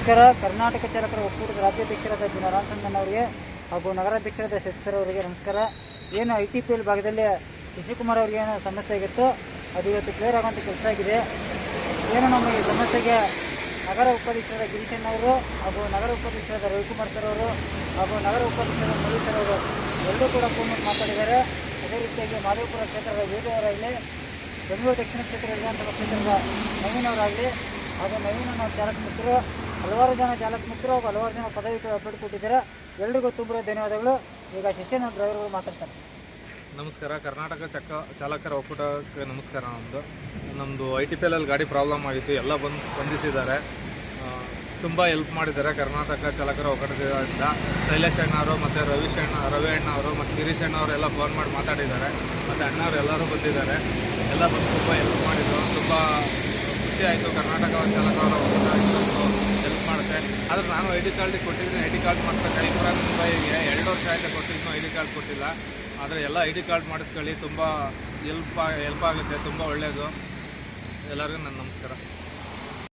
ನಮಸ್ಕಾರ. ಕರ್ನಾಟಕ ಚಾಲಕರ ಒಕ್ಕೂಟದ ರಾಜ್ಯಾಧ್ಯಕ್ಷರಾದ ಜಿ ನಾರಾಯಣಸ್ವಾಮಿ ಅವರಿಗೆ ಹಾಗೂ ನಗರಾಧ್ಯಕ್ಷರಾದ ಸರ್ ಅವರಿಗೆ ನಮಸ್ಕಾರ. ಏನು ITPL ಭಾಗದಲ್ಲಿ ಶಶಿಕುಮಾರ್ ಅವ್ರಿಗೆ ಏನೋ ಸಮಸ್ಯೆ ಆಗಿತ್ತು, ಅದು ಇವತ್ತು ಕ್ಲಿಯರ್ ಆಗುವಂಥ ಕೆಲಸ ಆಗಿದೆ. ಏನು ನಮ್ಮ ಈ ಸಮಸ್ಯೆಗೆ ನಗರ ಉಪಾಧ್ಯಕ್ಷರಾದ ಗಿರೀಶಣ್ಣವರು ಹಾಗೂ ನಗರ ಉಪಾಧ್ಯಕ್ಷರಾದ ರವಿಕುಮಾರ್ ಸರ್ ಅವರು ಹಾಗೂ ನಗರ ಉಪಾಧ್ಯಕ್ಷರಾದ ಮಧು ಸರ್ ಅವರು ಎಲ್ಲರೂ ಕೂಡ ಫೋನ್ ಮಾಡಿ ಮಾತಾಡಿದ್ದಾರೆ. ಅದೇ ರೀತಿಯಾಗಿ ಮಾದೇವಪುರ ಕ್ಷೇತ್ರದ ವೇದವರಾಗಲಿ, ಬೆಂಗಳೂರು ದಕ್ಷಿಣ ಕ್ಷೇತ್ರ ವಿಧಾನಸಭಾ ಕ್ಷೇತ್ರದ ನವೀನ್ ಅವರಾಗಲಿ ಹಾಗೂ ನವೀನ್ ಅನ್ನೋ ಚಾಲಕ ಮಿತ್ರರು, ಹಲವಾರು ಜನ ಚಾಲಕ ಮಿತ್ರರು ಹಾಗೂ ಹಲವಾರು ಜನ ಪದವಿ ಪಡೆದುಕೊಟ್ಟಿದ್ದಾರೆ. ಎಲ್ರಿಗೂ ತುಂಬ ಧನ್ಯವಾದಗಳು. ಈಗ ಶಶಿನ ಡ್ರೈವರ್ಗಳು ಮಾತಾಡ್ತಾರೆ. ನಮಸ್ಕಾರ. ಕರ್ನಾಟಕ ಚಾಲಕರ ಒಕ್ಕೂಟಕ್ಕೆ ನಮಸ್ಕಾರ. ನಮ್ಮದು ITPL ಗಾಡಿ ಪ್ರಾಬ್ಲಮ್ ಆಗಿತ್ತು, ಎಲ್ಲ ಬಂದು ಸ್ಪಂದಿಸಿದ್ದಾರೆ, ತುಂಬ ಹೆಲ್ಪ್ ಮಾಡಿದ್ದಾರೆ. ಕರ್ನಾಟಕ ಚಾಲಕರ ಒಕ್ಕೂಟದಿಂದ ಶೈಲೇಶ್ ಅಣ್ಣವರು ಮತ್ತು ರವಿ ಅಣ್ಣ ಅವರು ಮತ್ತು ಗಿರೀಶ್ ಅಣ್ಣವರು ಎಲ್ಲ ಫೋನ್ ಮಾಡಿ ಮಾತಾಡಿದ್ದಾರೆ. ಮತ್ತು ಅಣ್ಣವರು ಎಲ್ಲರೂ ಬಂದಿದ್ದಾರೆ, ಎಲ್ಲ ಬಂದು ತುಂಬ ಹೆಲ್ಪ್ ಮಾಡಿದರು. ತುಂಬ ಖುಷಿ ಆಯಿತು. ಕರ್ನಾಟಕ ಚಾಲಕರ ಒಕ್ಕೂಟ ಇಷ್ಟೊಂದು ಹೆಲ್ಪ್ ಮಾಡುತ್ತೆ. ಆದರೆ ನಾನು ID ಕಾರ್ಡ್ ಕೊಟ್ಟಿದ್ದೀನಿ. ID ಕಾರ್ಡ್ ಮಾತ್ರ ಕೈಪುರ ಮುಂಬೈಗೆ 2 ವರ್ಷ ಆಯಿತು ಕೊಟ್ಟಿದ್ದು, ID ಕಾರ್ಡ್ ಕೊಟ್ಟಿಲ್ಲ. ಆದರೆ ಎಲ್ಲ ID ಕಾರ್ಡ್ ಮಾಡಿಸ್ಕೊಳ್ಳಿ, ತುಂಬ ಹೆಲ್ಪ್ ಆಗುತ್ತೆ, ತುಂಬ ಒಳ್ಳೆಯದು. ಎಲ್ಲರಿಗೂ ನನ್ನ ನಮಸ್ಕಾರ.